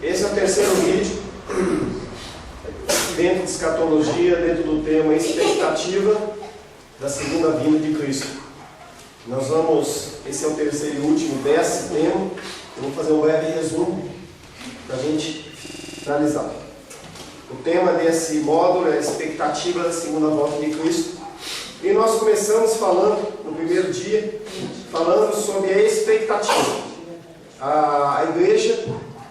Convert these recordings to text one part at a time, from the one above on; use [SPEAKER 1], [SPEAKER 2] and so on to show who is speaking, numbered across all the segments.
[SPEAKER 1] Esse é o terceiro vídeo dentro de escatologia, dentro do tema expectativa da segunda vinda de Cristo. Esse é o terceiro e último desse tema. Eu vou fazer um breve resumo para a gente finalizar. O tema desse módulo é a expectativa da segunda volta de Cristo. E nós começamos falando, no primeiro dia, falando sobre a expectativa. A igreja,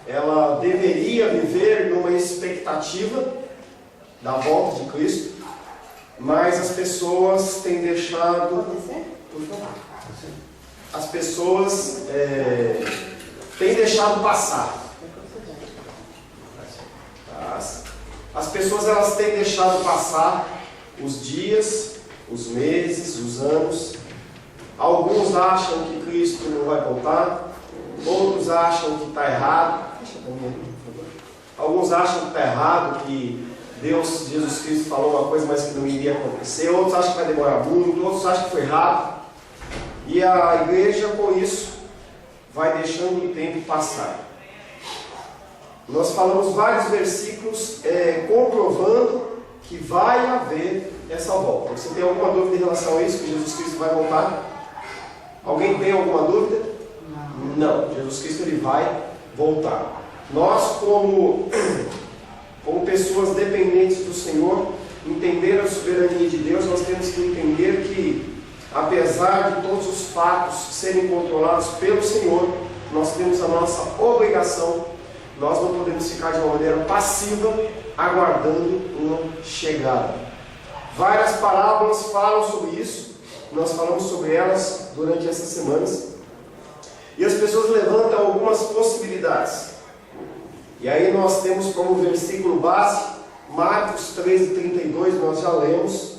[SPEAKER 1] ela deveria viver numa expectativa da volta de Cristo, mas as pessoas têm deixado... As pessoas têm deixado passar. As pessoas elas têm deixado passar os dias, os meses, os anos. Alguns acham que Cristo não vai voltar, outros acham que está errado. Alguns acham que está errado, que Jesus Cristo falou uma coisa, mas que não iria acontecer. Outros acham que vai demorar muito, outros acham que foi rápido. E a igreja, com isso, vai deixando o tempo passar. Nós falamos vários versículos comprovando que vai haver essa volta. Você tem alguma dúvida em relação a isso, que Jesus Cristo vai voltar? Alguém tem alguma dúvida? Não. Jesus Cristo ele vai voltar. Nós, como pessoas dependentes do Senhor, entender a soberania de Deus, nós temos que entender que, apesar de todos os fatos serem controlados pelo Senhor, nós temos a nossa obrigação. Nós não podemos ficar de uma maneira passiva, aguardando uma chegada. Várias parábolas falam sobre isso. Nós falamos sobre elas durante essas semanas. E as pessoas levantam algumas possibilidades. E aí nós temos como versículo base, Marcos 13:32, nós já lemos.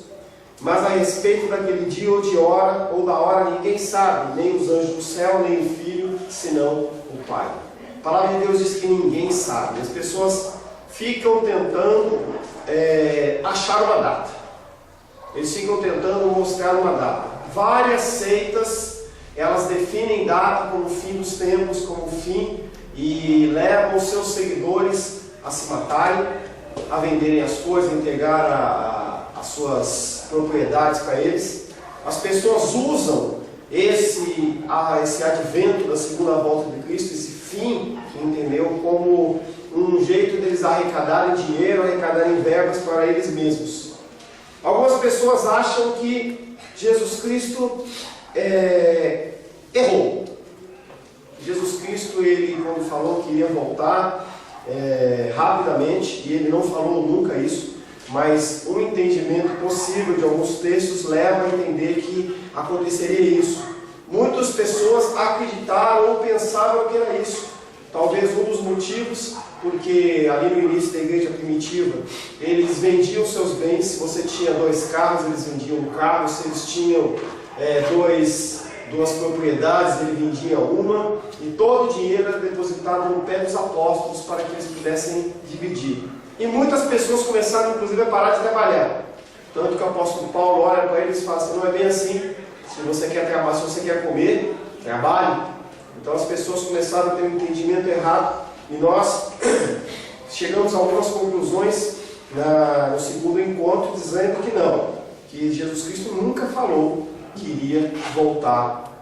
[SPEAKER 1] Mas a respeito daquele dia ou de hora, ou da hora, ninguém sabe, nem os anjos do céu, nem o Filho, senão o Pai. A palavra de Deus diz que ninguém sabe. As pessoas ficam tentando achar uma data. Eles ficam tentando mostrar uma data. Várias seitas, elas definem data como o fim dos tempos, como o fim, e levam os seus seguidores a se matarem, a venderem as coisas, a entregar as suas propriedades para eles. As pessoas usam esse advento da segunda volta de Cristo, esse fim, entendeu, como um jeito deles arrecadarem dinheiro, arrecadarem verbas para eles mesmos. Algumas pessoas acham que Jesus Cristo errou. Jesus Cristo, ele quando falou que iria voltar rapidamente, e ele não falou nunca isso, mas um entendimento possível de alguns textos leva a entender que aconteceria isso. Muitas pessoas acreditaram ou pensavam que era isso. Talvez um dos motivos, porque ali no início da igreja primitiva, eles vendiam seus bens. Se você tinha 2 carros, eles vendiam um carro. Se eles tinham duas propriedades, ele vendia uma. E todo o dinheiro era depositado no pé dos apóstolos para que eles pudessem dividir. E muitas pessoas começaram, inclusive, a parar de trabalhar. Tanto que o apóstolo Paulo olha para eles e fala assim: não é bem assim. Se você quer trabalhar, se você quer comer, trabalhe. Então as pessoas começaram a ter um entendimento errado. E nós chegamos a algumas conclusões no segundo encontro, dizendo que não, que Jesus Cristo nunca falou que iria voltar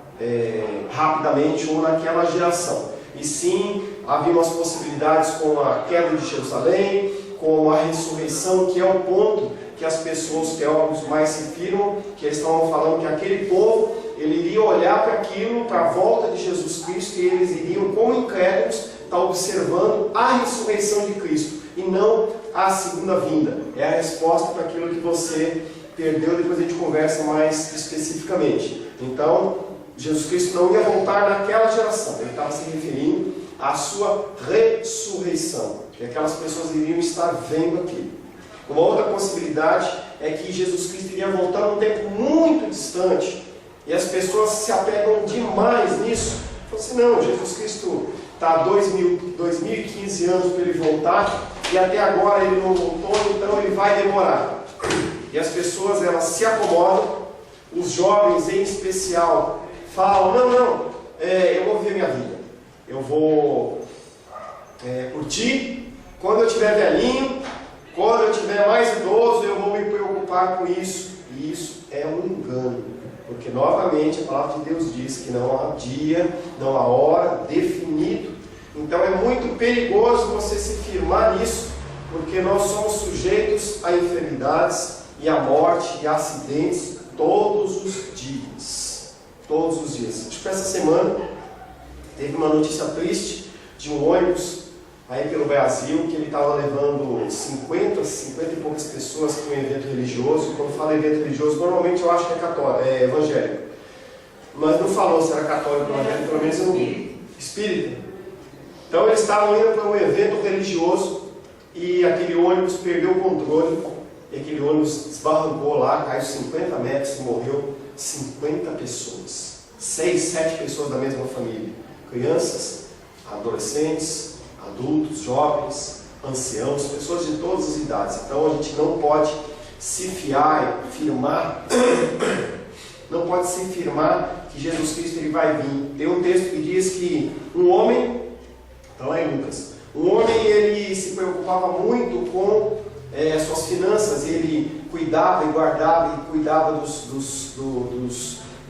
[SPEAKER 1] rapidamente ou naquela geração. E sim, havia umas possibilidades com a queda de Jerusalém, com a ressurreição, que é o ponto que as pessoas, os teólogos mais se firmam, que eles estavam falando que aquele povo, ele iria olhar para aquilo, para a volta de Jesus Cristo, e eles iriam, como incrédulos, estar observando a ressurreição de Cristo, e não a segunda vinda. É a resposta para aquilo que você perdeu, depois a gente conversa mais especificamente. Então, Jesus Cristo não ia voltar naquela geração, ele estava se referindo à sua ressurreição, que aquelas pessoas iriam estar vendo aquilo. Uma outra possibilidade é que Jesus Cristo iria voltar num tempo muito distante, e as pessoas se apegam demais nisso. Falam assim: não, Jesus Cristo está há 2015 anos para ele voltar, e até agora ele não voltou, então ele vai demorar. E as pessoas, elas se acomodam. Os jovens em especial falam: não, eu vou viver minha vida. eu vou curtir. Quando eu estiver velhinho, quando eu estiver mais idoso, eu vou me preocupar com isso. E isso é um engano, porque novamente a palavra de Deus diz que não há dia, não há hora definido. Então é muito perigoso você se firmar nisso, porque nós somos sujeitos a enfermidades e a morte e a acidentes todos os dias. Todos os dias. Acho que essa semana teve uma notícia triste de um ônibus aí pelo Brasil, que ele estava levando 50 e poucas pessoas para um evento religioso. Quando fala evento religioso, normalmente eu acho que é católico, é evangélico. Mas não falou se era católico ou evangélico, pelo menos eu não vi. Espírita. Então eles estavam indo para um evento religioso e aquele ônibus perdeu o controle e aquele ônibus desbarrancou lá, caiu 50 metros e morreu 50 pessoas. 6, 7 pessoas da mesma família. Crianças, adolescentes, adultos, jovens, anciãos, pessoas de todas as idades. Então a gente não pode se firmar, não pode se firmar que Jesus Cristo ele vai vir. Tem um texto que diz que um homem, está lá em Lucas, um homem ele se preocupava muito com suas finanças, ele cuidava e guardava e cuidava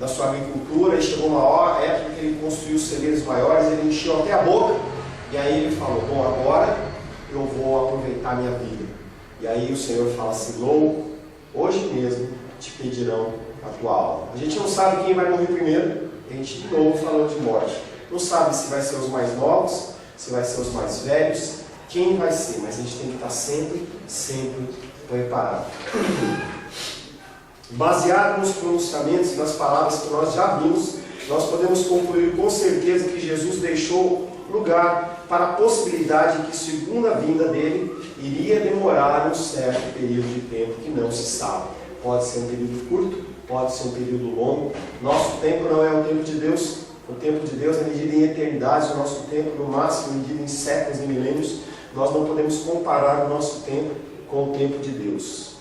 [SPEAKER 1] da sua agricultura, e chegou uma época que ele construiu celeiros maiores, ele encheu até a boca. E aí ele falou, bom, agora eu vou aproveitar a minha vida. E aí o Senhor fala assim, louco, hoje mesmo te pedirão a tua alma. A gente não sabe quem vai morrer primeiro, a gente de novo falando de morte. Não sabe se vai ser os mais novos, se vai ser os mais velhos, quem vai ser, mas a gente tem que estar sempre preparado. Baseado nos pronunciamentos e nas palavras que nós já vimos, nós podemos concluir com certeza que Jesus deixou lugar para a possibilidade de que a segunda vinda dele iria demorar um certo período de tempo que não se sabe. Pode ser um período curto, pode ser um período longo. Nosso tempo não é o tempo de Deus. O tempo de Deus é medido em eternidades, o nosso tempo no máximo é medido em séculos e milênios. Nós não podemos comparar o nosso tempo com o tempo de Deus.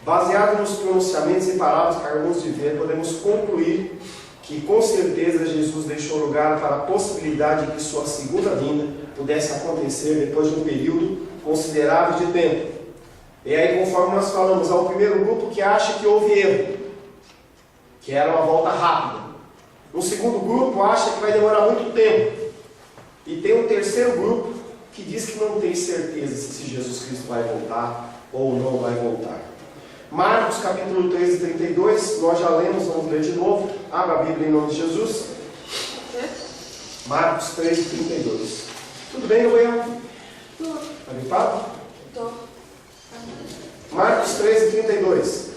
[SPEAKER 1] Baseado nos pronunciamentos e palavras que acabamos de ver, podemos concluir que com certeza Jesus deixou lugar para a possibilidade de que sua segunda vinda pudesse acontecer depois de um período considerável de tempo. E aí, conforme nós falamos, há o primeiro grupo que acha que houve erro, que era uma volta rápida. O segundo grupo acha que vai demorar muito tempo. E tem um terceiro grupo que diz que não tem certeza se Jesus Cristo vai voltar ou não vai voltar. Marcos capítulo 13, 32, nós já lemos, vamos ler de novo. Abra a Bíblia em nome de Jesus. Marcos 13, 32. Tudo bem, Gabriel?
[SPEAKER 2] Tudo.
[SPEAKER 1] Está limpado?
[SPEAKER 2] Estou.
[SPEAKER 1] Marcos 13, 32.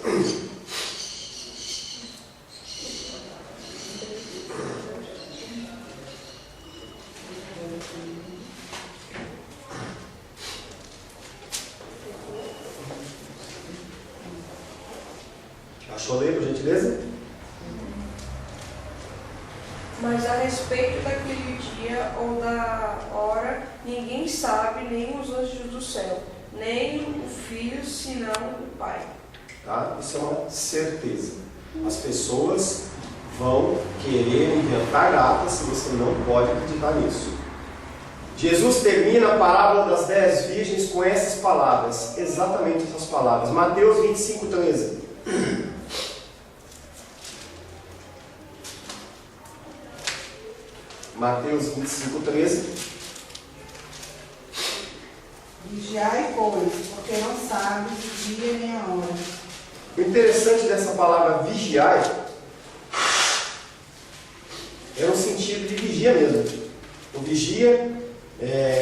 [SPEAKER 1] Achou ler, por gentileza?
[SPEAKER 2] Mas a respeito daquele dia ou da hora, ninguém sabe, nem os anjos do céu, nem o Filho, senão o Pai.
[SPEAKER 1] Tá? Isso é uma certeza. As pessoas vão querer inventar datas se você não pode acreditar nisso. Jesus termina a parábola das 10 virgens com essas palavras, exatamente essas palavras. Mateus 25, 13. Mateus 25, 13.
[SPEAKER 3] Vigiai, pois, porque não sabes o dia nem a hora.
[SPEAKER 1] O interessante dessa palavra vigiai é no sentido de vigia mesmo. O vigia,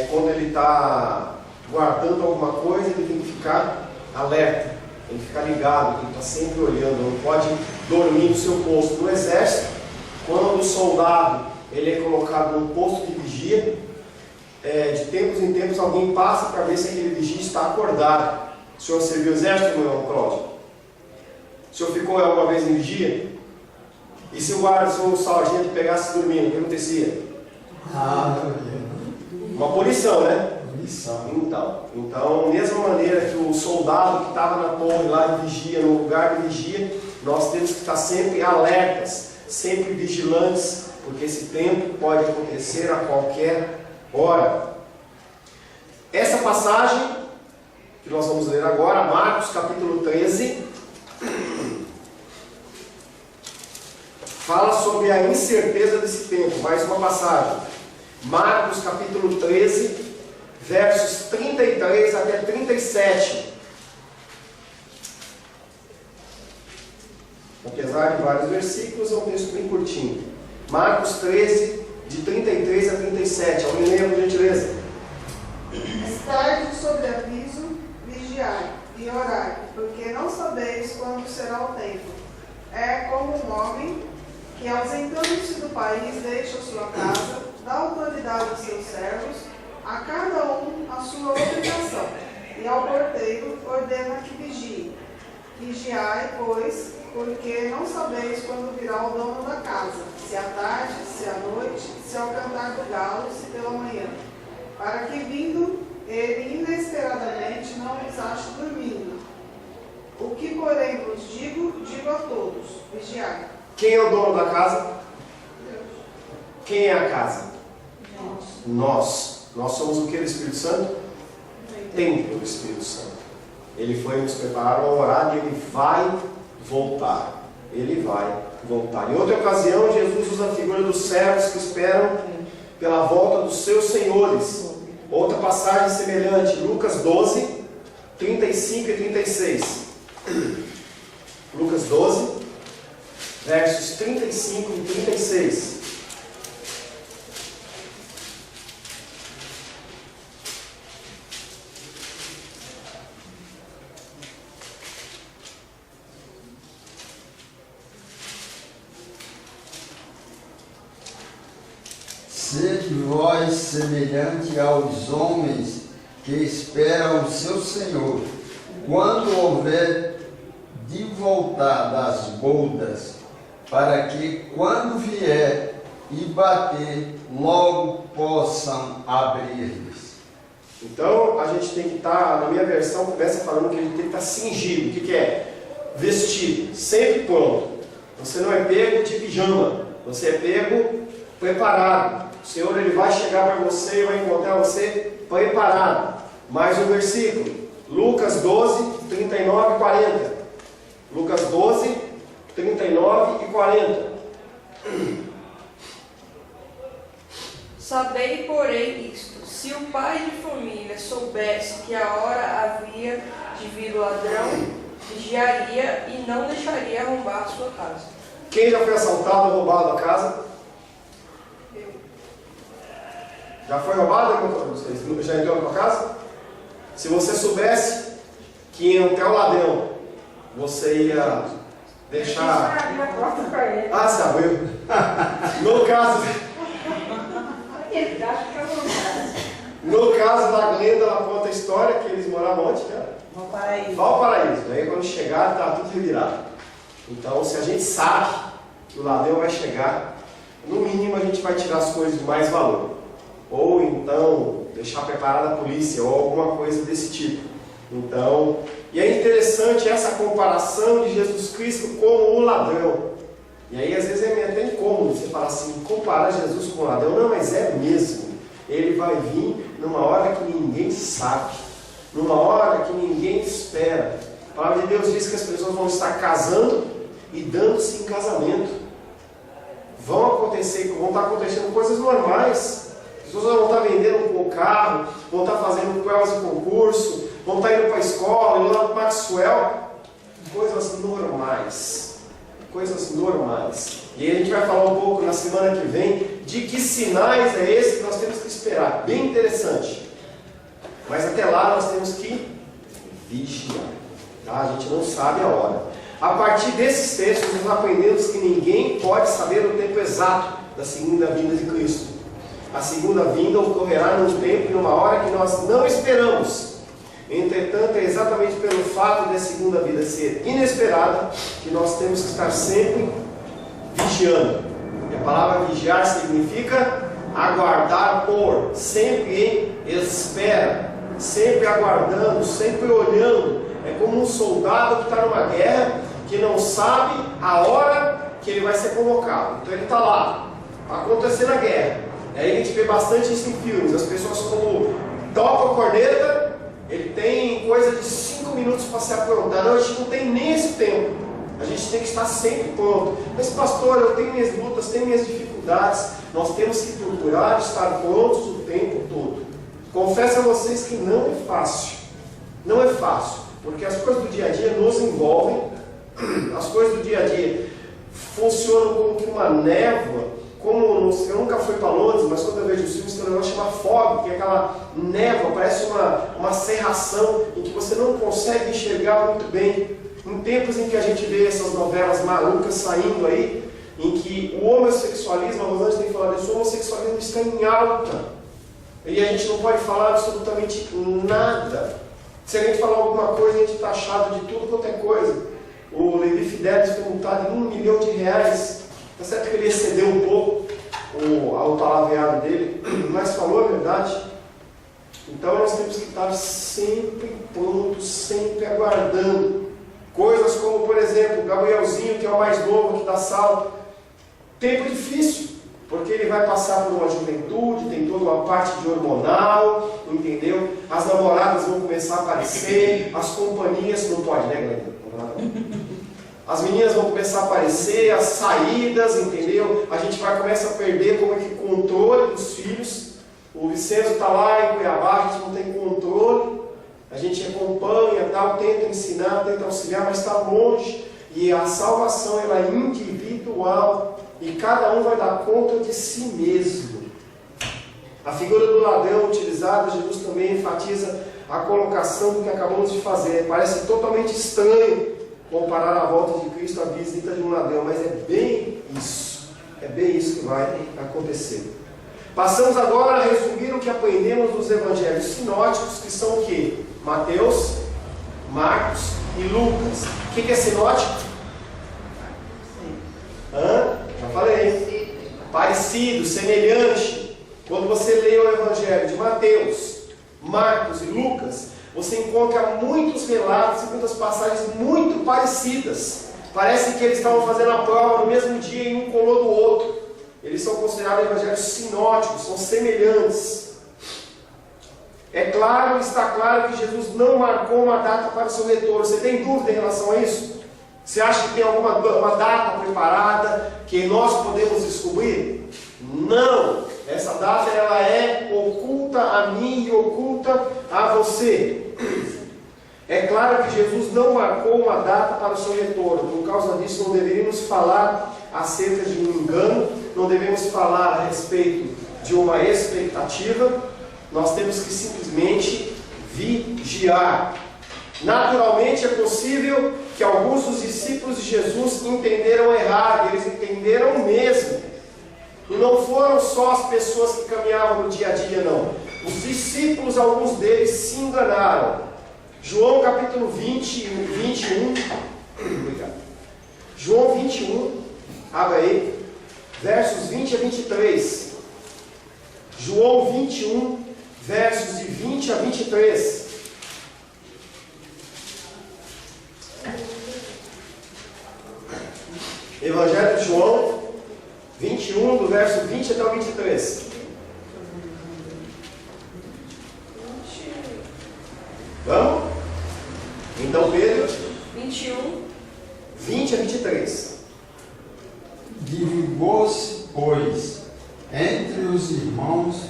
[SPEAKER 1] quando ele está guardando alguma coisa, ele tem que ficar alerta, tem que ficar ligado, tem que estar sempre olhando, não pode dormir no seu posto. No exército, quando o soldado ele é colocado num posto de vigia, de tempos em tempos alguém passa para ver se aquele vigia está acordado. O senhor serviu o exército, meu irmão Cláudio? O senhor ficou alguma vez em vigia? E se o guarda, se o sargento pegasse dormindo, o que acontecia? Uma punição, né? Então, mesma maneira que o soldado que estava na torre lá de vigia, no lugar de vigia, nós temos que estar sempre alertas, sempre vigilantes, porque esse tempo pode acontecer a qualquer hora. Essa passagem que nós vamos ler agora, Marcos capítulo 13, fala sobre a incerteza desse tempo. Mais uma passagem. Marcos capítulo 13, versos 33 até 37. Apesar de vários versículos, é um texto bem curtinho. Marcos 13, de 33 a 37. Alguém leia, por gentileza?
[SPEAKER 3] Estai sob aviso, vigiai e orai, porque não sabeis quando será o tempo. É como um homem que, ausentando-se do país, deixa sua casa, dá autoridade aos seus servos, a cada um a sua obrigação, e ao porteiro ordena que vigie. Vigiai, pois, porque não sabeis quando virá o dono da casa, se à tarde, se à noite, se ao cantar do galo, se pela manhã, para que, vindo ele inesperadamente, não os ache dormindo. O que, porém, vos digo, digo a todos: vigiai.
[SPEAKER 1] Quem é o dono da casa?
[SPEAKER 3] Deus.
[SPEAKER 1] Quem é a casa?
[SPEAKER 3] Nós.
[SPEAKER 1] Nós somos o que do Espírito Santo? Templo do Espírito Santo. Ele foi nos preparar ao orar e ele vai voltar. Ele vai voltar. Em outra ocasião, Jesus usa a figura dos servos que esperam pela volta dos seus senhores. Outra passagem semelhante, Lucas 12, 35 e 36. Lucas 12, versos 35 e 36.
[SPEAKER 4] Sede vós semelhante aos homens que esperam o seu Senhor, quando houver de voltar das bodas, para que, quando vier e bater, logo possam abrir-lhes.
[SPEAKER 1] Então, a gente tem que estar, na minha versão, começa falando que a gente tem que estar cingido. O que é? Vestido, sempre pronto. Você não é pego de pijama, você é pego preparado. O Senhor ele vai chegar para você e vai encontrar você preparado. Mais um versículo, Lucas 12, 39 e 40. Lucas 12, 39 e 40.
[SPEAKER 2] Sabei, porém, isto: se o pai de família soubesse que a hora havia de vir o ladrão, vigiaria e não deixaria arrombar sua casa.
[SPEAKER 1] Quem já foi assaltado ou roubado a casa? Já foi roubado alguma coisa? Você já entrou na tua casa? Se você soubesse que ia até o ladrão, você ia deixar... Ah, você abriu. No caso da Glenda, ela conta a história que eles moravam onde, cara? Valparaíso. Aí quando chegar, está tudo revirado. Então, se a gente sabe que o ladrão vai chegar, no mínimo a gente vai tirar as coisas de mais valor. Ou então deixar preparada a polícia, ou alguma coisa desse tipo. Então, e é interessante essa comparação de Jesus Cristo com o ladrão. E aí às vezes é até incômodo você falar assim, comparar Jesus com o ladrão. Não, mas é mesmo. Ele vai vir numa hora que ninguém sabe, numa hora que ninguém espera. A palavra de Deus diz que as pessoas vão estar casando e dando-se em casamento. Vão estar acontecendo coisas normais. As pessoas vão estar vendendo um carro, vão estar fazendo provas de concurso, vão estar indo para a escola, indo lá para o Maxwell. Coisas normais. Coisas normais. E aí a gente vai falar um pouco na semana que vem de que sinais é esse que nós temos que esperar. Bem interessante. Mas até lá nós temos que vigiar. Tá? A gente não sabe a hora. A partir desses textos nós aprendemos que ninguém pode saber o tempo exato da segunda vinda de Cristo. A segunda vinda ocorrerá num tempo e numa hora que nós não esperamos. Entretanto, é exatamente pelo fato da segunda vinda ser inesperada que nós temos que estar sempre vigiando. E a palavra vigiar significa aguardar por, sempre em espera, sempre aguardando, sempre olhando. É como um soldado que está numa guerra, que não sabe a hora que ele vai ser convocado. Então ele está lá, acontecendo a guerra. Aí a gente vê bastante isso em filmes. As pessoas, como tocam a corneta, ele tem coisa de 5 minutos para se aprontar. Não, a gente não tem nem esse tempo. A gente tem que estar sempre pronto. Mas pastor, eu tenho minhas lutas, tenho minhas dificuldades. Nós temos que procurar estar prontos o tempo todo. Confesso a vocês que não é fácil. Não é fácil, porque as coisas do dia a dia nos envolvem. As coisas do dia a dia funcionam como que uma névoa. Eu nunca fui para Londres, mas quando eu vejo os filmes tem um negócio chamado fog, que é aquela névoa, parece uma cerração em que você não consegue enxergar muito bem. Em tempos em que a gente vê essas novelas malucas saindo aí, em que o homossexualismo, a Rosângela tem falado isso, o homossexualismo está em alta. E a gente não pode falar absolutamente nada. Se a gente falar alguma coisa, a gente está achado de tudo quanto é coisa. O Levi Fidelis foi multado em R$1 milhão. Tá certo que ele excedeu um pouco o palavreado dele, mas falou a verdade. Então nós temos que estar sempre prontos, sempre aguardando. Coisas como, por exemplo, o Gabrielzinho, que é o mais novo aqui da sala. Tempo difícil, porque ele vai passar por uma juventude, tem toda uma parte de hormonal, entendeu? As namoradas vão começar a aparecer, as companhias, não pode, né, Glenda? As meninas vão começar a aparecer, as saídas, entendeu? A gente vai começar a perder como é que controle dos filhos. O Vicenzo está lá em Cuiabá, a gente não tem controle. A gente acompanha, tal, tenta ensinar, tenta auxiliar, mas está longe. E a salvação ela é individual. E cada um vai dar conta de si mesmo. A figura do ladrão utilizada, Jesus também enfatiza a colocação do que acabamos de fazer. Parece totalmente estranho comparar a volta de Cristo à visita de um ladrão, mas é bem isso. É bem isso que vai acontecer. Passamos agora a resumir o que aprendemos dos evangelhos sinóticos, que são o quê? Mateus, Marcos e Lucas. O que é sinótico? Já falei. Parecido, semelhante. Quando você lê o evangelho de Mateus, Marcos e Lucas, você encontra muitos relatos e muitas passagens muito parecidas. Parece que eles estavam fazendo a prova no mesmo dia e um colou do outro. Eles são considerados evangelhos sinóticos, são semelhantes. É claro, está claro que Jesus não marcou uma data para o seu retorno. Você tem dúvida em relação a isso? Você acha que tem alguma data preparada que nós podemos descobrir? Não! Essa data ela é oculta a mim e oculta a você. É claro que Jesus não marcou uma data para o seu retorno. Por causa disso, não deveríamos falar acerca de um engano, não devemos falar a respeito de uma expectativa. Nós temos que simplesmente vigiar. Naturalmente é possível que alguns dos discípulos de Jesus entenderam errado, eles entenderam mesmo. E não foram só as pessoas que caminhavam no dia a dia, não. Os discípulos, alguns deles, se enganaram. João capítulo 21. Obrigado. João 21, abre aí, versos 20 a 23. João 21, versos de 20 a 23. Evangelho de João 21, do verso 20 até o 23. Vamos? Então, Pedro
[SPEAKER 2] 21,
[SPEAKER 1] 20 a 23.
[SPEAKER 4] Divulgou-se, pois, entre os irmãos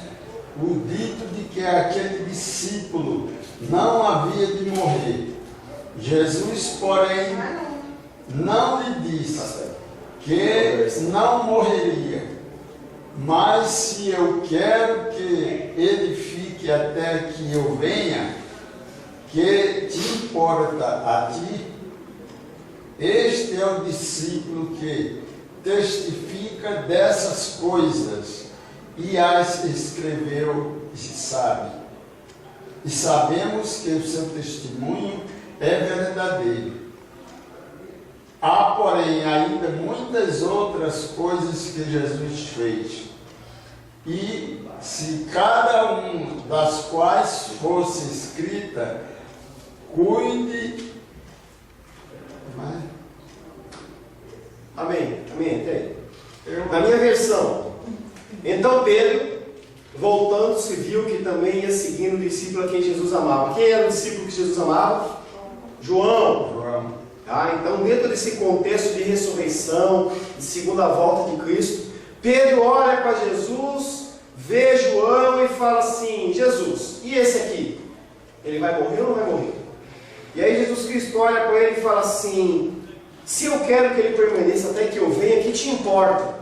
[SPEAKER 4] o dito de que aquele discípulo não havia de morrer. Jesus, porém, não lhe disse que não morreria, mas se eu quero que ele fique até que eu venha, que te importa a ti? Este é o discípulo que testifica dessas coisas e as escreveu e sabe. E sabemos que o seu testemunho é verdadeiro. Há, porém, ainda muitas outras coisas que Jesus fez. E se cada uma das quais fosse escrita, cuide.
[SPEAKER 1] Amém. Amém. Tem. Na minha versão, Então Pedro, voltando-se, viu que também ia seguindo o discípulo a quem Jesus amava. Quem era o discípulo que Jesus amava? João. Então, dentro desse contexto de ressurreição, de segunda volta de Cristo, Pedro olha para Jesus, vê João e fala assim: Jesus, e esse aqui? Ele vai morrer ou não vai morrer? E aí Jesus Cristo olha para ele e fala assim: se eu quero que ele permaneça até que eu venha, que te importa?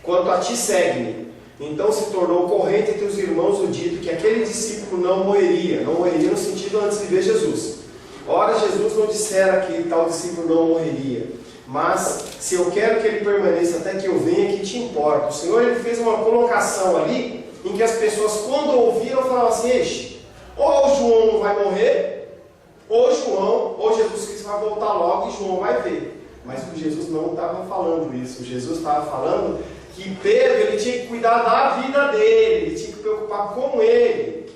[SPEAKER 1] Quanto a ti, segue-me. Então se tornou corrente entre os irmãos o dito que aquele discípulo não morreria no sentido antes de ver Jesus. Ora, Jesus não dissera que tal discípulo não morreria, mas se eu quero que ele permaneça até que eu venha, que te importa? O Senhor, ele fez uma colocação ali, em que as pessoas, quando ouviram, falavam assim: eixe, ou João não vai morrer, ou Jesus Cristo vai voltar logo e João vai ver. Mas o Jesus não estava falando isso. Jesus estava falando que Pedro, ele tinha que cuidar da vida dele, ele tinha que preocupar com ele.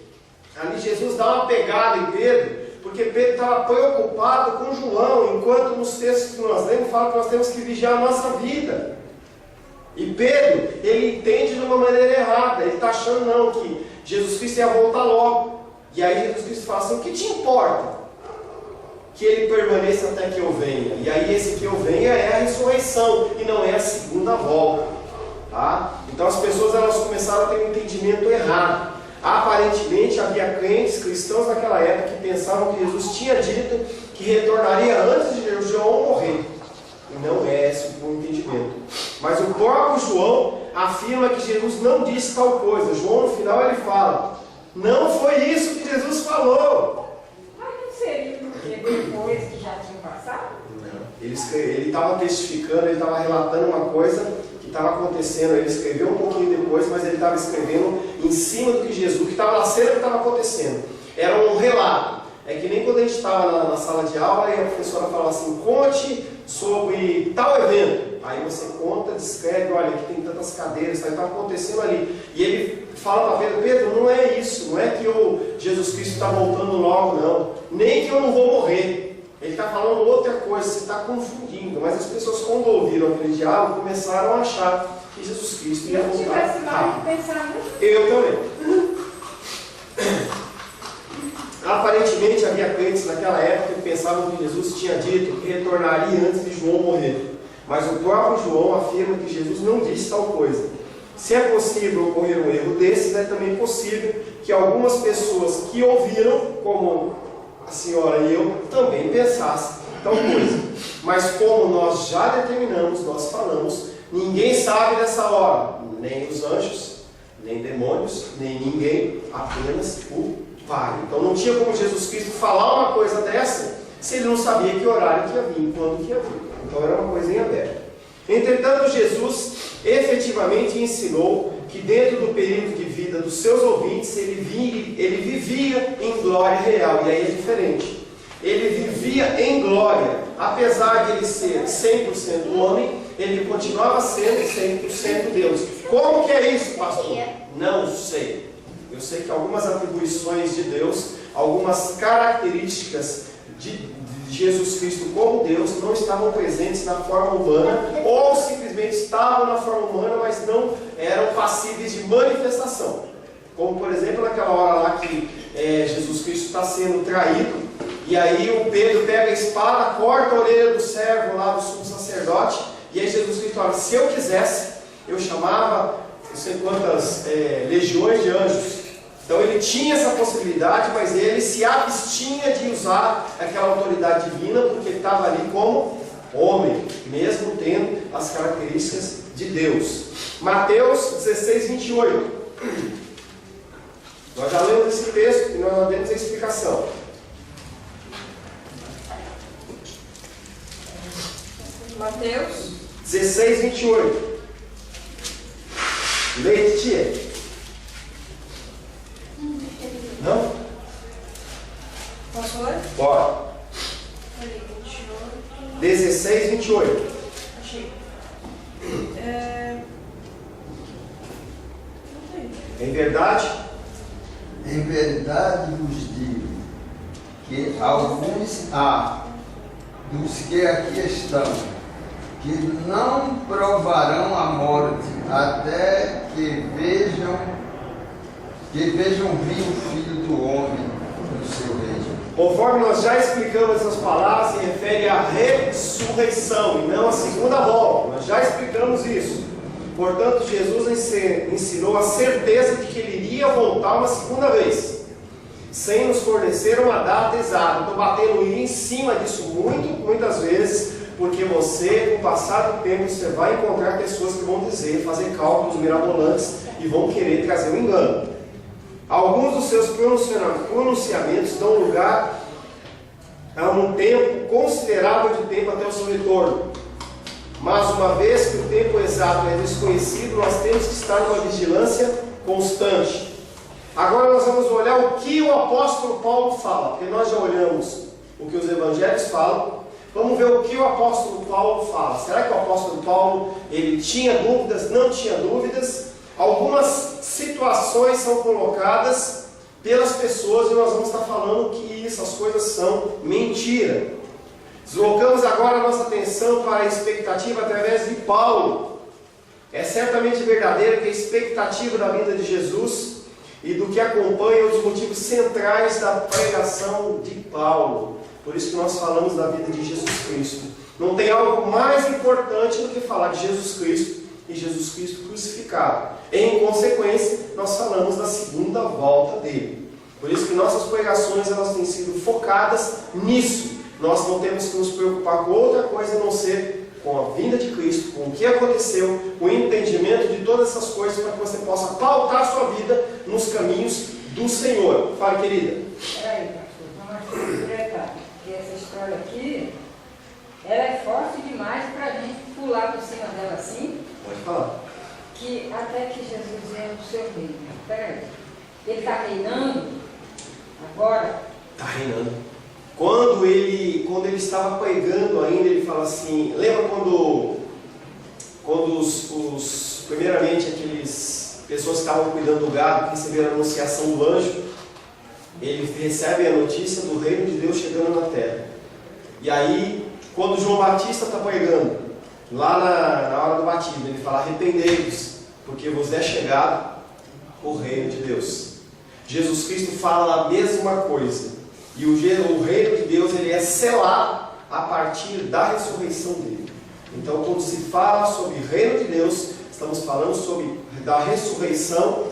[SPEAKER 1] Ali Jesus dá uma pegada em Pedro, porque Pedro estava preocupado com João, enquanto nos textos que nós lemos fala que nós temos que vigiar a nossa vida. E Pedro, ele entende de uma maneira errada, ele está achando não, que Jesus Cristo ia voltar logo. E aí Jesus Cristo fala assim: o que te importa? Que ele permaneça até que eu venha. E aí esse que eu venha é a ressurreição, e não é a segunda volta. Tá? Então as pessoas, elas começaram a ter um entendimento errado. Aparentemente havia crentes, cristãos naquela época, que pensavam que Jesus tinha dito que retornaria antes de João morrer. E não é esse o entendimento. Mas o próprio João afirma que Jesus não disse tal coisa. João, no final, ele fala: não foi isso que Jesus falou.
[SPEAKER 5] Mas não seria porque depois que já tinha passado?
[SPEAKER 1] Não. Ele estava testificando, ele estava relatando uma coisa que estava acontecendo. Ele escreveu um pouquinho depois, mas ele estava escrevendo em cima do que Jesus, o que estava na cena, o que estava acontecendo. Era um relato. É que nem quando a gente estava na sala de aula e a professora falava assim: conte sobre tal evento. Aí você conta, descreve: olha, aqui tem tantas cadeiras, está acontecendo ali. E ele fala para Pedro: Pedro, não é isso, não é que Jesus Cristo está voltando logo, não. Nem que eu não vou morrer. Ele está falando outra coisa, você está confundindo. Mas as pessoas, quando ouviram aquele diálogo, começaram a achar que Jesus Cristo ia voltar.
[SPEAKER 5] Se eu tivesse mais pensado.
[SPEAKER 1] Eu também. Aparentemente havia crentes naquela época que pensavam que Jesus tinha dito que retornaria antes de João morrer. Mas o próprio João afirma que Jesus não disse tal coisa. Se é possível ocorrer um erro desses, é também possível que algumas pessoas que ouviram, como a senhora e eu, também pensassem tal coisa. Mas como nós já determinamos, nós falamos, ninguém sabe dessa hora, nem os anjos, nem demônios, nem ninguém, apenas o Pai. Então não tinha como Jesus Cristo falar uma coisa dessa se ele não sabia que horário que ia vir, quando que ia vir. Então era uma coisa em aberto. Entretanto, Jesus efetivamente ensinou que dentro do período de vida dos seus ouvintes, ele vivia em glória real. E aí é diferente. Ele vivia em glória. Apesar de ele ser 100% homem, ele continuava sendo 100% Deus. Como que é isso, pastor? Não sei. Eu sei que algumas atribuições de Deus, algumas características de Jesus Cristo como Deus não estavam presentes na forma humana, ou simplesmente estavam na forma humana, mas não eram passíveis de manifestação. Como, por exemplo, naquela hora lá que Jesus Cristo está sendo traído, e aí o Pedro pega a espada, corta a orelha do servo lá do sumo sacerdote, e aí Jesus Cristo fala: se eu quisesse, eu chamava não sei quantas legiões de anjos. Então ele tinha essa possibilidade, mas ele se abstinha de usar aquela autoridade divina, porque ele estava ali como homem, mesmo tendo as características de Deus. Mateus 16, 28. Nós já lemos esse texto e nós demos a explicação.
[SPEAKER 2] Mateus
[SPEAKER 1] 16, 28. Leite, tia. Não?
[SPEAKER 2] Posso ler?
[SPEAKER 1] Bora.
[SPEAKER 2] Ali, 28.
[SPEAKER 1] 16, 28.
[SPEAKER 2] Achei. Não tem.
[SPEAKER 1] Em verdade,
[SPEAKER 4] vos digo que alguns há dos que aqui estão que não provarão a morte até que vejam vir o Filho do Homem no seu reino.
[SPEAKER 1] Conforme nós já explicamos, essas palavras se referem à ressurreição e não à segunda volta. Nós já explicamos isso. Portanto, Jesus ensinou a certeza de que Ele iria voltar uma segunda vez, sem nos fornecer uma data exata. Estou batendo em cima disso muitas vezes, porque você, com o passar do tempo, você vai encontrar pessoas que vão dizer, fazer cálculos mirabolantes e vão querer trazer um engano. Alguns dos seus pronunciamentos dão lugar a um tempo considerável de tempo até o seu retorno. Mas uma vez que o tempo exato é desconhecido, nós temos que estar numa vigilância constante. Agora nós vamos olhar o que o apóstolo Paulo fala, porque nós já olhamos o que os evangelhos falam. Vamos ver o que o apóstolo Paulo fala. Será que o apóstolo Paulo ele tinha dúvidas? Não tinha dúvidas? Algumas situações são colocadas pelas pessoas e nós vamos estar falando que essas coisas são mentira. Deslocamos agora a nossa atenção para a expectativa através de Paulo. É certamente verdadeiro que a expectativa da vida de Jesus e do que acompanha os motivos centrais da pregação de Paulo. Por isso que nós falamos da vida de Jesus Cristo. Não tem algo mais importante do que falar de Jesus Cristo e Jesus Cristo crucificado. Em consequência, nós falamos da segunda volta dele. Por isso que nossas pregações elas têm sido focadas nisso. Nós não temos que nos preocupar com outra coisa a não ser com a vinda de Cristo, com o que aconteceu, com o entendimento de todas essas coisas, para que você possa pautar a sua vida nos caminhos do Senhor. Fala, querida.
[SPEAKER 5] Peraí, pastor, vamos diretar. Porque essa história aqui, ela é forte demais para a gente pular por cima dela assim.
[SPEAKER 1] Pode falar.
[SPEAKER 5] Que até que Jesus venha no seu reino. Peraí. Ele está reinando agora?
[SPEAKER 1] Está reinando. Quando ele estava pregando ainda, ele fala assim, lembra quando primeiramente aqueles pessoas que estavam cuidando do gado, que receberam a anunciação do anjo, eles recebem a notícia do reino de Deus chegando na terra. E aí, quando João Batista está pregando, lá na hora do batismo, ele fala, arrependei-vos, porque vos é chegado o reino de Deus. Jesus Cristo fala a mesma coisa. E o reino de Deus ele é selado a partir da ressurreição dele. Então, quando se fala sobre o reino de Deus, estamos falando sobre da ressurreição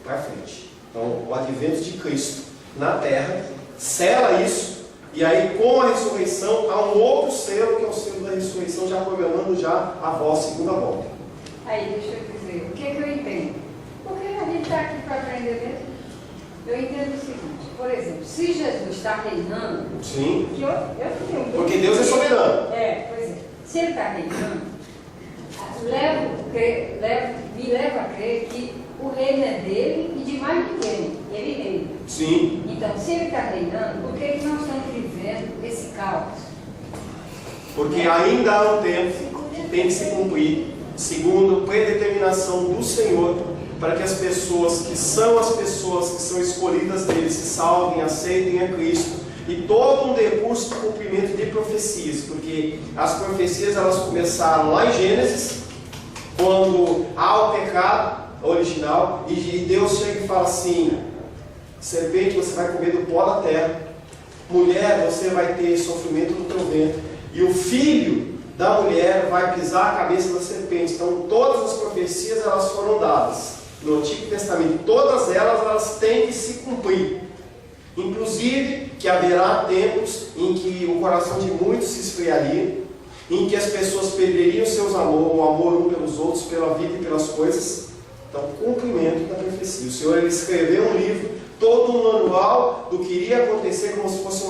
[SPEAKER 1] para frente. Então, o advento de Cristo na terra sela isso. E aí, com a ressurreição, há um outro selo, que é o selo da ressurreição, já programando já a segunda volta.
[SPEAKER 5] Aí, deixa eu dizer, o que eu entendo? Porque a gente está aqui para aprender mesmo. Eu entendo o seguinte, por exemplo, se Jesus está reinando,
[SPEAKER 1] sim,
[SPEAKER 5] que eu tenho dúvida.
[SPEAKER 1] Porque Deus é soberano.
[SPEAKER 5] Pois é. Se ele está reinando, me leva a crer que o reino é dele e de mais ninguém. Ele reina.
[SPEAKER 1] Sim.
[SPEAKER 5] Então, se ele está reinando, por que nós estamos vivendo esse caos?
[SPEAKER 1] Porque ainda há um tempo que tem que se cumprir, segundo a predeterminação do Senhor, para que as pessoas que são escolhidas dele se salvem, aceitem a Cristo, e todo um decurso de cumprimento de profecias, porque as profecias elas começaram lá em Gênesis, quando há o pecado original, e Deus chega e fala assim, serpente, você vai comer do pó da terra, mulher, você vai ter sofrimento no teu ventre, e o filho da mulher vai pisar a cabeça da serpente. Então todas as profecias elas foram dadas no Antigo Testamento, todas elas têm que se cumprir. Inclusive que haverá tempos em que o coração de muitos se esfriaria, em que as pessoas perderiam o amor um pelos outros, pela vida e pelas coisas. Então, cumprimento da profecia. O Senhor ele escreveu um livro, todo um manual do que iria acontecer, como se fosse um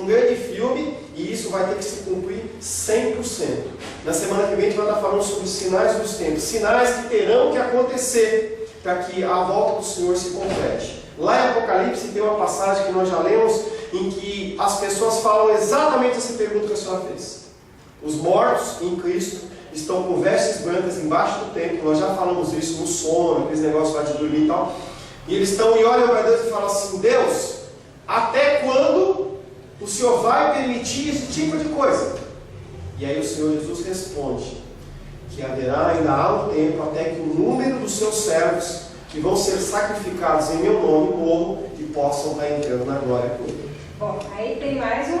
[SPEAKER 1] grande filme, e isso vai ter que se cumprir 100%. Na semana que vem a gente vai estar falando sobre os sinais dos tempos, sinais que terão que acontecer para que a volta do Senhor se complete. Lá em Apocalipse tem uma passagem que nós já lemos, em que as pessoas falam exatamente essa pergunta que a senhora fez. Os mortos em Cristo estão com vestes brancas embaixo do templo, nós já falamos isso no sono, aqueles negócios lá de dormir e tal, e eles estão e olham para Deus e falam assim, Deus, até quando o Senhor vai permitir esse tipo de coisa? E aí o Senhor Jesus responde, que haverá, ainda há um tempo, até que o número dos seus servos que vão ser sacrificados em meu nome morram e possam estar entrando na glória com ele.
[SPEAKER 5] Bom, aí tem mais um.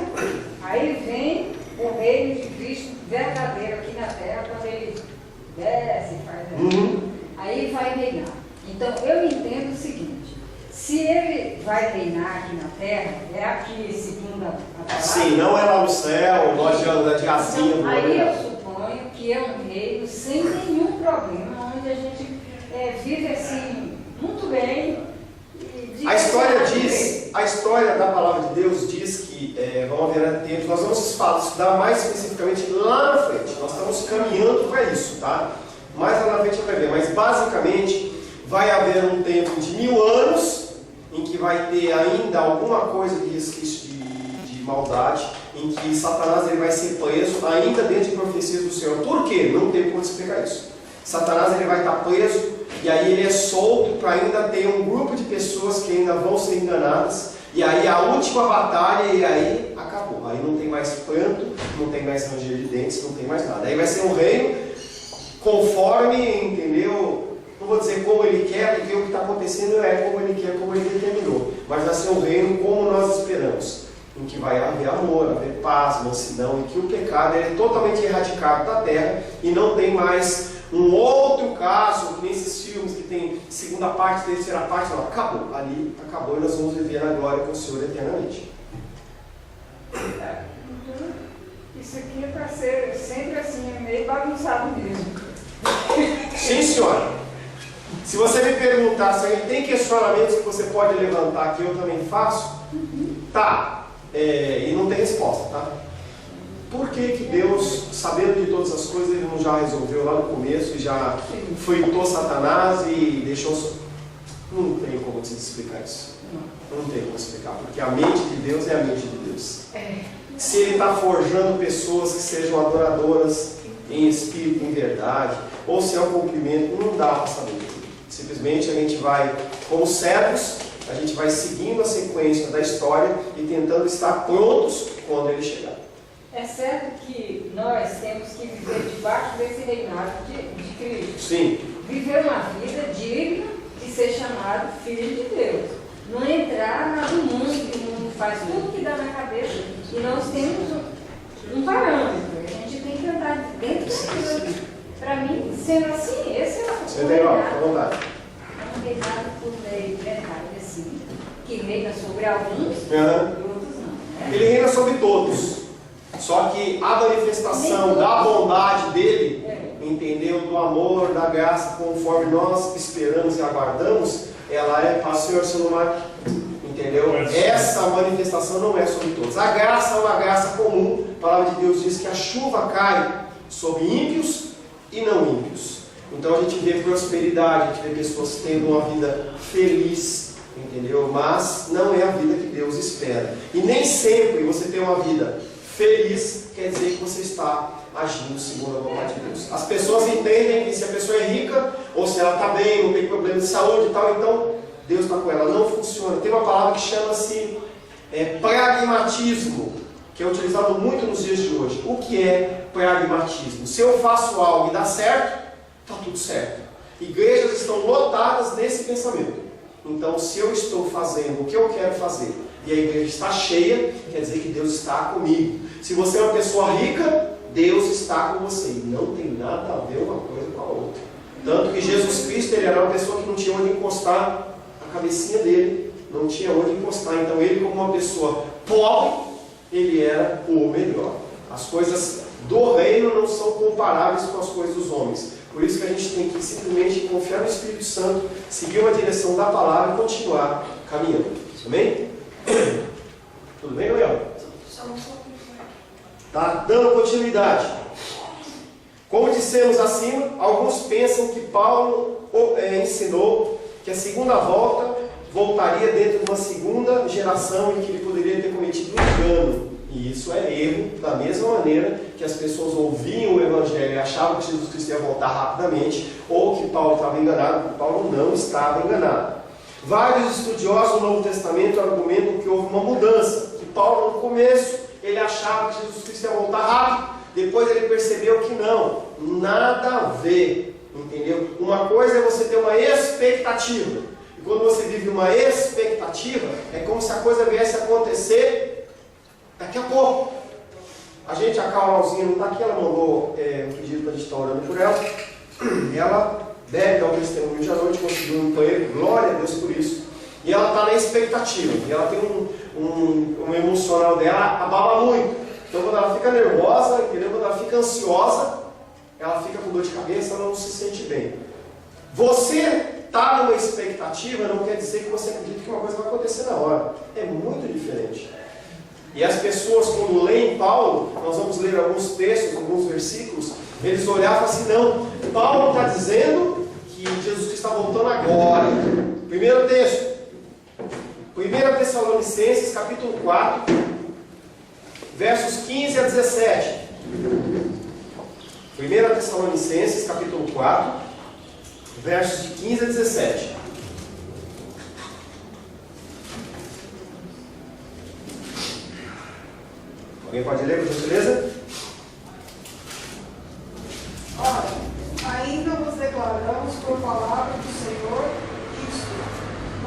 [SPEAKER 5] Aí vem o reino de Cristo verdadeiro aqui na terra, quando ele desce e faz. Aí vai reinar. Então eu entendo o seguinte: se ele vai reinar aqui na terra, é aqui, segundo a palavra.
[SPEAKER 1] Sim, não é lá no céu, nós de asinha.
[SPEAKER 5] Então, aí eu suponho que é um reino sem nenhum problema, onde a gente vive assim, muito bem.
[SPEAKER 1] A história da palavra de Deus diz que vão haver tempos, nós vamos estudar mais especificamente lá na frente, nós estamos caminhando para isso, tá? Mais lá na frente a gente vai ver, mas basicamente vai haver um tempo de 1000 anos, em que vai ter ainda alguma coisa de resquício de maldade, em que Satanás ele vai ser preso, ainda dentro de profecias do Senhor. Por quê? Não tem como explicar isso. Satanás ele vai estar preso, e aí ele é solto para ainda ter um grupo de pessoas que ainda vão ser enganadas, e aí a última batalha, e aí acabou. Aí não tem mais pranto, não tem mais ranger de dentes, não tem mais nada. Aí vai ser um reino conforme, entendeu? Não vou dizer como ele quer, porque o que está acontecendo é como ele quer, como ele determinou. Mas vai ser um reino como nós esperamos, em que vai haver amor, haver paz, mansidão, em que o pecado é totalmente erradicado da terra e não tem mais um outro caso, que nesses filmes que tem segunda parte, terceira parte, não, acabou. Ali acabou e nós vamos viver na glória com o Senhor eternamente.
[SPEAKER 5] Isso aqui é para ser sempre assim, é meio bagunçado mesmo.
[SPEAKER 1] Sim, senhora. Se você me perguntar se alguém tem questionamentos que você pode levantar, que eu também faço, tá. E não tem resposta, tá? Por que Deus, sabendo de todas as coisas, Ele não já resolveu lá no começo e já fritou Satanás e deixou... Não tem como te explicar isso. Não tem como explicar, porque a mente de Deus é a mente de Deus. Se Ele está forjando pessoas que sejam adoradoras em espírito, em verdade, ou se é um cumprimento, não dá para saber. Simplesmente a gente vai, como servos, a gente vai seguindo a sequência da história e tentando estar prontos quando Ele chegar.
[SPEAKER 5] É certo que nós temos que viver debaixo desse reinado de Cristo.
[SPEAKER 1] Sim.
[SPEAKER 5] Viver uma vida digna de ser chamado filho de Deus. Não entrar no mundo, que o mundo faz tudo que dá na cabeça. E nós temos um parâmetro. A gente tem que andar dentro daquilo. Para mim, sendo assim, esse é o
[SPEAKER 1] Você tem, ó, à vontade.
[SPEAKER 5] É um reinado por lei verdade, assim, que reina sobre alguns e outros não. Né?
[SPEAKER 1] Ele reina sobre todos. Só que a manifestação da bondade dele, entendeu? Do amor, da graça, conforme nós esperamos e aguardamos, ela é para o Senhor Silomar, entendeu? Essa manifestação não é sobre todos. A graça é uma graça comum. A palavra de Deus diz que a chuva cai sobre ímpios e não ímpios. Então a gente vê prosperidade, a gente vê pessoas tendo uma vida feliz, entendeu? Mas não é a vida que Deus espera. E nem sempre você tem uma vida feliz quer dizer que você está agindo segundo a vontade de Deus. As pessoas entendem que se a pessoa é rica, ou se ela está bem, não tem problema de saúde e tal, então Deus está com ela. Não funciona. Tem uma palavra que chama-se pragmatismo, que é utilizado muito nos dias de hoje. O que é pragmatismo? Se eu faço algo e dá certo, está tudo certo. Igrejas estão lotadas nesse pensamento. Então, se eu estou fazendo o que eu quero fazer e a igreja está cheia, quer dizer que Deus está comigo. Se você é uma pessoa rica, Deus está com você. E não tem nada a ver uma coisa com a outra. Tanto que Jesus Cristo, ele era uma pessoa que não tinha onde encostar a cabecinha dele, não tinha onde encostar. Então ele, como uma pessoa pobre, ele era o melhor. As coisas do reino não são comparáveis com as coisas dos homens. Por isso que a gente tem que simplesmente confiar no Espírito Santo, seguir uma direção da palavra e continuar caminhando. Amém? Tudo bem, Gabriel? Tá dando continuidade. Como dissemos acima, alguns pensam que Paulo ensinou que a segunda volta voltaria dentro de uma segunda geração em que ele poderia ter cometido um engano. E isso é erro, da mesma maneira que as pessoas ouviam o Evangelho e achavam que Jesus Cristo ia voltar rapidamente, ou que Paulo estava enganado. Paulo não estava enganado. Vários estudiosos do Novo Testamento argumentam que houve uma mudança, que Paulo no começo ele achava que Jesus Cristo ia voltar rápido, depois ele percebeu que não, nada a ver, entendeu? Uma coisa é você ter uma expectativa, e quando você vive uma expectativa, é como se a coisa viesse a acontecer daqui a pouco. A Carolzinha não está aqui, ela mandou um pedido para a gente estar orando por ela. Ela deve dar um testemunho de à noite, conseguiu um emprego, glória a Deus por isso. E ela está na expectativa, e ela tem um emocional dela, abala muito. Então quando ela fica nervosa, entendeu? Quando ela fica ansiosa, ela fica com dor de cabeça, ela não se sente bem. Você está numa expectativa não quer dizer que você acredita que uma coisa vai acontecer na hora. É muito diferente. E as pessoas, quando leem Paulo, nós vamos ler alguns textos, alguns versículos, eles olhavam assim, não, Paulo está dizendo que Jesus Cristo está voltando agora. Primeiro texto, 1 Tessalonicenses, capítulo 4, versos 15 a 17. 1 Tessalonicenses, capítulo 4, versos de 15 a 17. Alguém pode ler, por gentileza?
[SPEAKER 3] Ora, ainda vos declaramos por palavra do Senhor isto: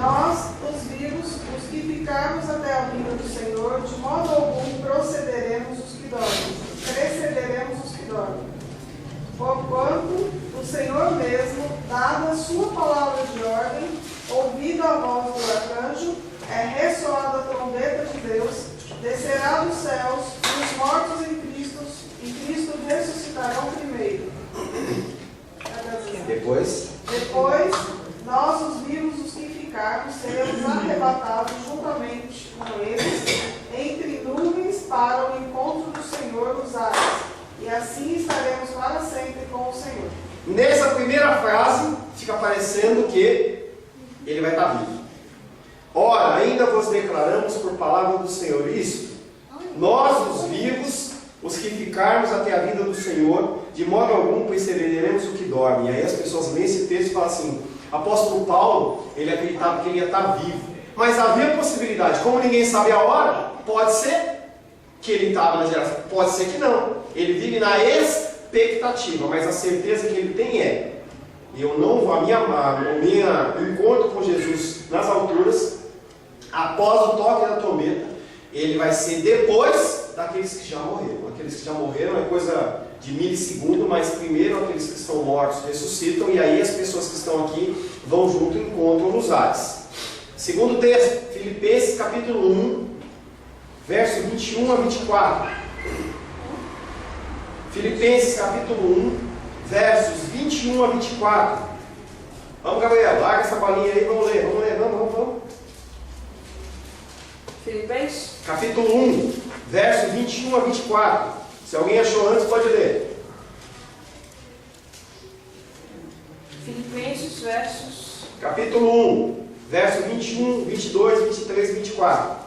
[SPEAKER 3] nós, os vivos, os que ficarmos até a vinda do Senhor, de modo algum precederemos os que dormem. Porquanto o Senhor mesmo, dada a sua palavra de ordem, ouvida a voz do arcanjo, ressoada a trombeta de Deus, descerá dos céus, e os mortos em Cristo ressuscitarão primeiro.
[SPEAKER 1] Depois,
[SPEAKER 3] nós, os vivos, os que ficarmos, seremos arrebatados juntamente com eles, entre nuvens, para o encontro do Senhor nos ares, e assim estaremos para sempre com o Senhor.
[SPEAKER 1] Nessa primeira frase, fica parecendo que ele vai estar vivo. Ora, ainda vos declaramos por palavra do Senhor isto: nós, os vivos, os que ficarmos até a vinda do Senhor, de modo algum perseveraremos o que dorme. E aí as pessoas leem esse texto e falam assim: apóstolo Paulo, ele acreditava que ele ia estar vivo, mas havia possibilidade, como ninguém sabe a hora, pode ser que ele estava na geração, pode ser que não. Ele vive na expectativa, mas a certeza que ele tem é: eu não vou, o meu encontro com Jesus nas alturas, após o toque da trombeta, ele vai ser depois daqueles que já morreram. Aqueles que já morreram é coisa de milissegundo, mas primeiro aqueles que estão mortos ressuscitam, e aí as pessoas que estão aqui vão junto e encontram nos ares. Segundo texto, Filipenses capítulo 1, verso 21 a 24. Filipenses capítulo 1, versos 21 a 24. Vamos, Gabriel, larga essa bolinha aí, vamos ler, vamos.
[SPEAKER 2] Filipenses?
[SPEAKER 1] Capítulo 1, verso 21 a 24. Se alguém achou antes, pode ler.
[SPEAKER 2] Filipenses, versos...
[SPEAKER 1] Capítulo 1, verso 21, 22, 23 e 24.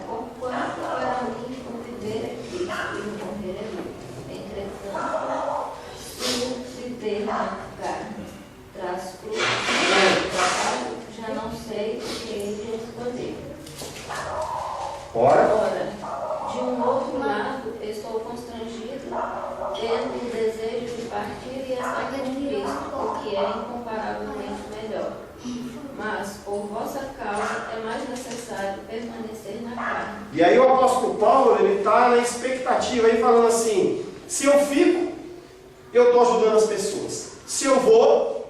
[SPEAKER 6] Porquanto para mim o viver é Cristo e o morrer é lucro. Entretanto, se o viver na carne traz fruto do trabalho, já não sei o que hei de escolher. Ora, de um outro lado, estou constrangido, tendo o desejo de partir e estar com Cristo, o que é incomparavelmente melhor. Mas, por vossa causa, é mais necessário permanecer na carne.
[SPEAKER 1] E aí o apóstolo Paulo, ele está na expectativa, aí falando assim: se eu fico, eu estou ajudando as pessoas. Se eu vou,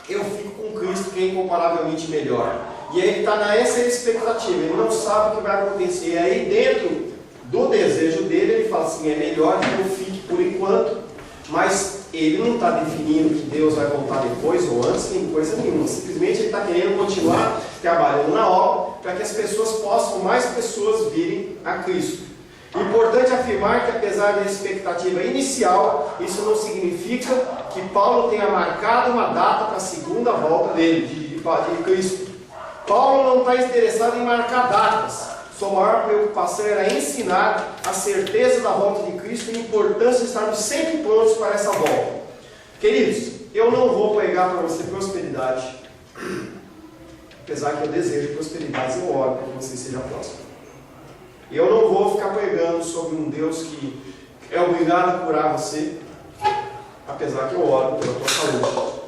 [SPEAKER 1] eu fico com Cristo, que é incomparavelmente melhor. E aí ele está nessa expectativa, ele não sabe o que vai acontecer. E aí dentro do desejo dele, ele fala assim: é melhor que eu fique por enquanto, mas ele não está definindo que Deus vai voltar depois ou antes, nem coisa nenhuma. Simplesmente ele está querendo continuar trabalhando na obra, para que as pessoas possam, mais pessoas virem a Cristo. Importante afirmar que, apesar da expectativa inicial, isso não significa que Paulo tenha marcado uma data para a segunda volta dele, de Cristo. Paulo não está interessado em marcar datas. Sua maior preocupação era ensinar a certeza da volta de Cristo e a importância de estarmos sempre prontos para essa volta. Queridos, eu não vou pregar para você prosperidade, apesar que eu desejo prosperidade, eu oro para que você seja próspero. Eu não vou ficar pregando sobre um Deus que é obrigado a curar você, apesar que eu oro pela tua saúde.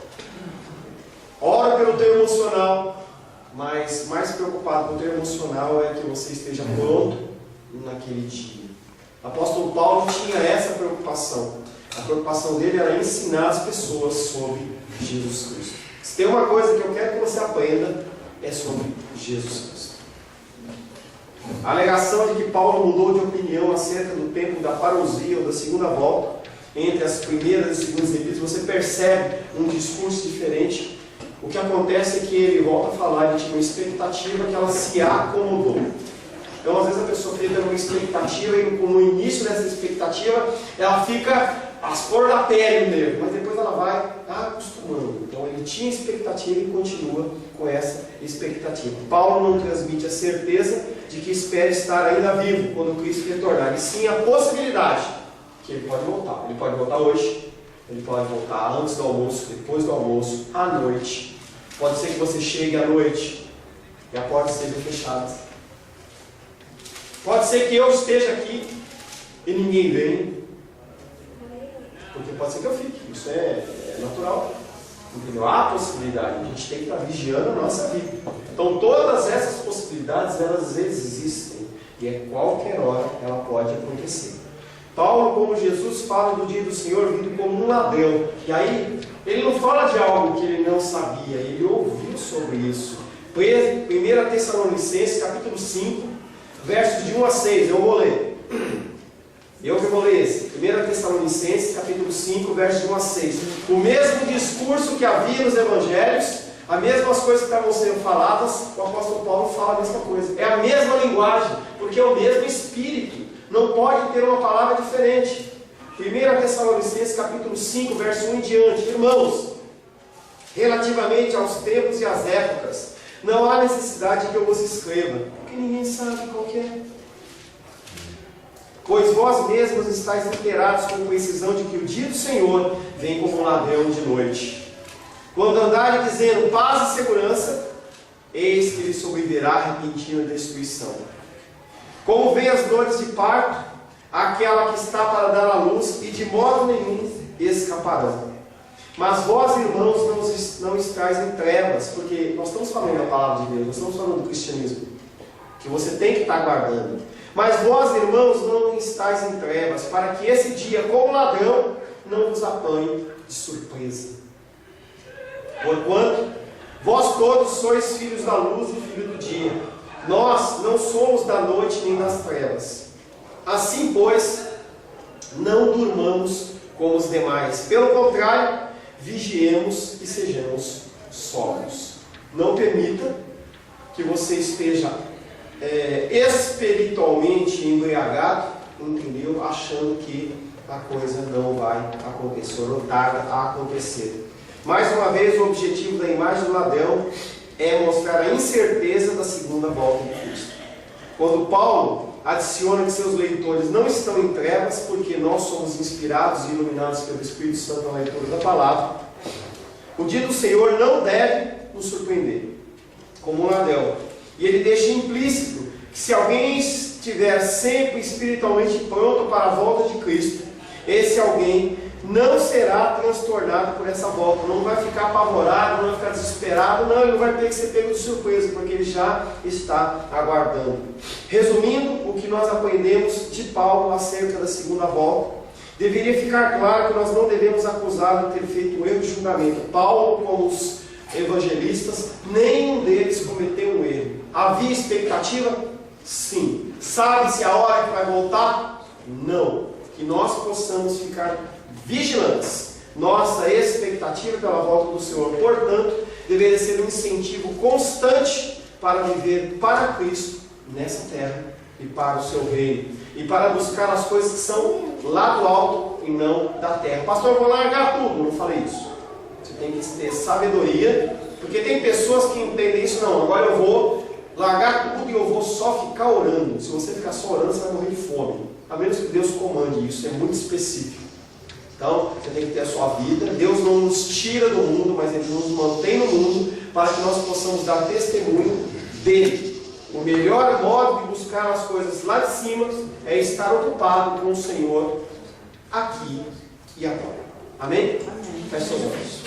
[SPEAKER 1] Oro pelo teu emocional, mas mais preocupado com o teu emocional é que você esteja pronto naquele dia. O apóstolo Paulo tinha essa preocupação. A preocupação dele era ensinar as pessoas sobre Jesus Cristo. Se tem uma coisa que eu quero que você aprenda, é sobre Jesus Cristo. A alegação de que Paulo mudou de opinião acerca do tempo da parousia ou da segunda volta, entre as primeiras e segundas epístolas, você percebe um discurso diferente. O que acontece é que ele volta a falar, ele tinha uma expectativa que ela se acomodou. Então, às vezes a pessoa fica numa expectativa e no início dessa expectativa, ela fica às cores da pele mesmo, mas depois ela vai acostumando. Então, ele tinha expectativa e continua com essa expectativa. Paulo não transmite a certeza de que espera estar ainda vivo quando Cristo retornar, e sim a possibilidade que ele pode voltar. Ele pode voltar hoje, ele pode voltar antes do almoço, depois do almoço, à noite. Pode ser que você chegue à noite e a porta esteja fechada. Pode ser que eu esteja aqui e ninguém venha, porque pode ser que eu fique. Isso é natural. Entendeu? Há possibilidade. A gente tem que estar vigiando a nossa vida. Então todas essas possibilidades, elas existem. E a qualquer hora ela pode acontecer. Paulo, como Jesus, fala do dia do Senhor vindo como um ladrão. E aí, ele não fala de algo que ele não sabia, ele ouviu sobre isso. 1 Tessalonicenses, capítulo 5, versos de 1 a 6, eu vou ler. Eu que vou ler esse. 1 Tessalonicenses, capítulo 5, versos de 1 a 6. O mesmo discurso que havia nos evangelhos, as mesmas coisas que estavam sendo faladas, o apóstolo Paulo fala a mesma coisa. É a mesma linguagem, porque é o mesmo Espírito. Não pode ter uma palavra diferente. 1 Tessalonicenses capítulo 5, verso 1 em diante. Irmãos, relativamente aos tempos e às épocas, não há necessidade que eu vos escreva, porque ninguém sabe qual que é. Pois vós mesmos estáis inteirados com precisão de que o dia do Senhor vem como um ladrão de noite. Quando andarem dizendo paz e segurança, eis que lhe sobrevirá repentina destruição. Como vem as dores de parto, aquela que está para dar à luz, e de modo nenhum escaparão. Mas vós, irmãos, não estáis em trevas, porque nós estamos falando da palavra de Deus, nós estamos falando do cristianismo, que você tem que estar guardando. Mas vós, irmãos, não estáis em trevas, para que esse dia, como ladrão, não vos apanhe de surpresa. Porquanto, vós todos sois filhos da luz e filhos do dia. Nós não somos da noite nem das trevas. Assim, pois, não durmamos como os demais. Pelo contrário, vigiemos e sejamos sóbrios. Não permita que você esteja espiritualmente embriagado, entendeu? Achando que a coisa não vai acontecer, ou não tarda a acontecer. Mais uma vez, o objetivo da imagem do ladrão é mostrar a incerteza da segunda volta de Cristo. Quando Paulo adiciona que seus leitores não estão em trevas, porque nós somos inspirados e iluminados pelo Espírito Santo na leitura da palavra, o dia do Senhor não deve nos surpreender, como um ladrão. E ele deixa implícito que se alguém estiver sempre espiritualmente pronto para a volta de Cristo, esse alguém não será transtornado por essa volta, não vai ficar apavorado, não vai ficar desesperado, não, ele não vai ter que ser pego de surpresa, porque ele já está aguardando. Resumindo, o que nós aprendemos de Paulo acerca da segunda volta, deveria ficar claro que nós não devemos acusá-lo de ter feito um erro de julgamento. Paulo, como os evangelistas, nenhum deles cometeu um erro. Havia expectativa? Sim. Sabe-se a hora que vai voltar? Não. Que nós possamos ficar vigilantes. Nossa expectativa pela volta do Senhor, portanto, deveria ser um incentivo constante para viver para Cristo nessa terra e para o seu reino, e para buscar as coisas que são lá do alto e não da terra. Pastor, eu vou largar tudo. Não falei isso. Você tem que ter sabedoria, porque tem pessoas que entendem isso. Não, agora eu vou largar tudo e eu vou só ficar orando. Se você ficar só orando, você vai morrer de fome, a menos que Deus comande isso. É muito específico. Então, você tem que ter a sua vida. Deus não nos tira do mundo, mas Ele nos mantém no mundo, para que nós possamos dar testemunho dEle. O melhor modo de buscar as coisas lá de cima é estar ocupado com o Senhor aqui e agora. Amém? Feche seus olhos.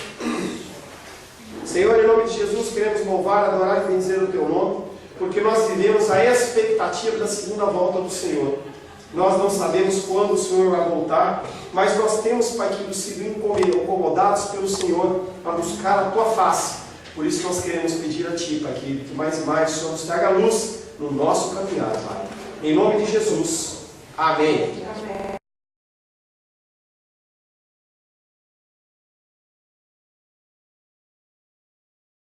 [SPEAKER 1] Senhor, em nome de Jesus, queremos louvar, adorar e bendizer o Teu nome, porque nós vivemos a expectativa da segunda volta do Senhor. Nós não sabemos quando o Senhor vai voltar, mas nós temos, Pai, que sido incomodados pelo Senhor para buscar a Tua face. Por isso nós queremos pedir a Ti, Pai, que mais e mais o Senhor nos traga luz no nosso caminhar, Pai. Em nome de Jesus. Amém.
[SPEAKER 2] Amém.